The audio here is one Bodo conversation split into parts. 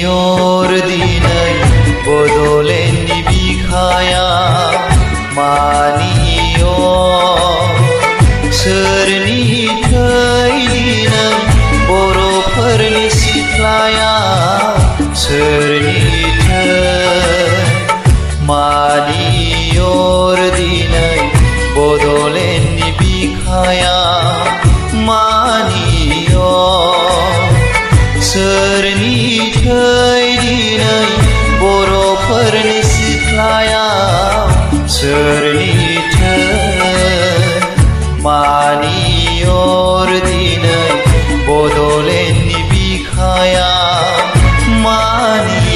अर दिनै बड'लेण्डनि बिखाया मानि सोरनि थै दिनै बर'फोरनि सिथ्लाया सोरनि थै मानि दिनै बड'लेण्डनि बिखाया मानि सोरनि थै दिनै बर'फोरनि सिथ्लाया सोरनि थै मानि दिनै बड'लेण्डनि बिखाया मानि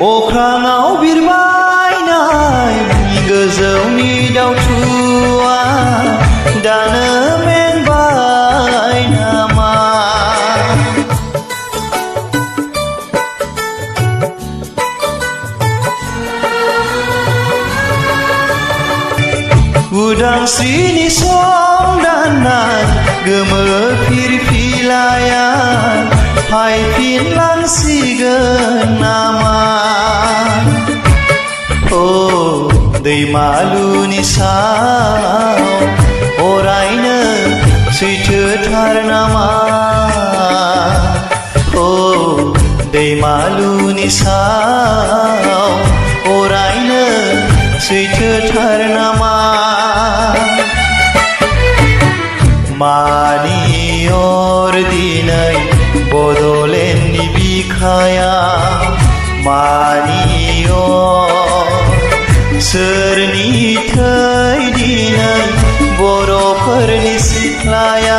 अख्राङाव बिरबायनाय गोजौनि दावथुआ दानो मेंबाय नामा उदांस्रिनि संदाननाय गोमो फिरफिलाया फायफिनलांसिगोन नामा दैमालुनि साव अरायनो सैथोथार नामा दैमालुनि साव अरायनो सैथोथार नामा मानि दिनै बड'लेण्डनि बिखाया मानि सोरनि थै दिनै बर'फोरनि सिथ्लाया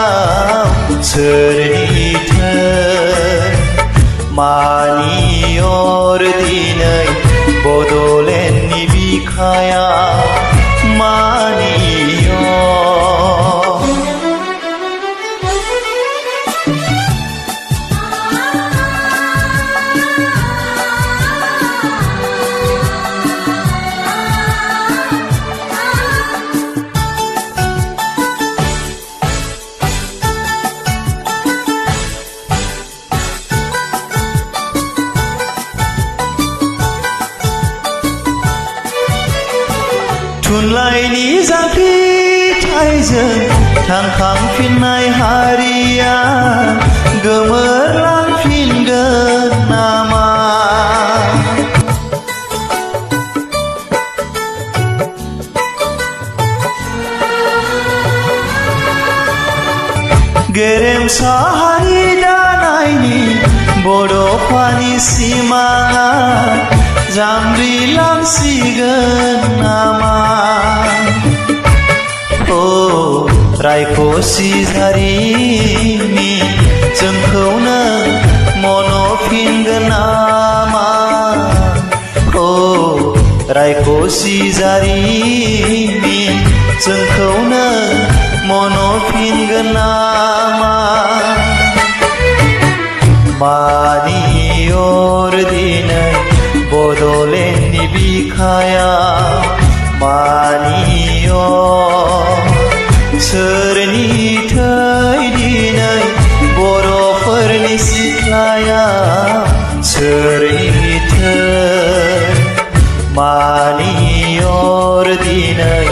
सोरनि थै मानि दिनै बड'लेण्डनि बिखाया मानि थुनलाइनि जांख्रिथायजों थांखांफिननाय हारिया गोमोरलांफिनगोन नामा गेरेमसा हारि दानायनि बड'फानि सिमाङा जामब्रिलांसिगोन नामा रायखसि जारिमिन जोंखौनो मन'फिनगोन नामा रायखसि जारिमिन जोंखौनो मन'फिनगोन नामा मानि दिनै बड'लेण्डनि बिखाया मानि सोरनि थै दिनै बर'फोरनि सिथ्लाया सोरनि थै मानि दिनै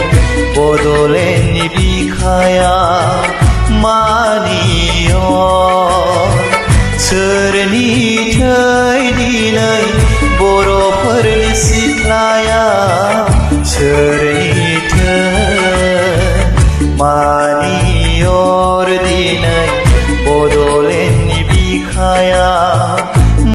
बड'लेण्डनि बिखाया मानि सोरनि थै दिनै बर'फोरनि सिथ्लाया सोरनि थै मानि दिनै बड'लेण्डनि बिखाया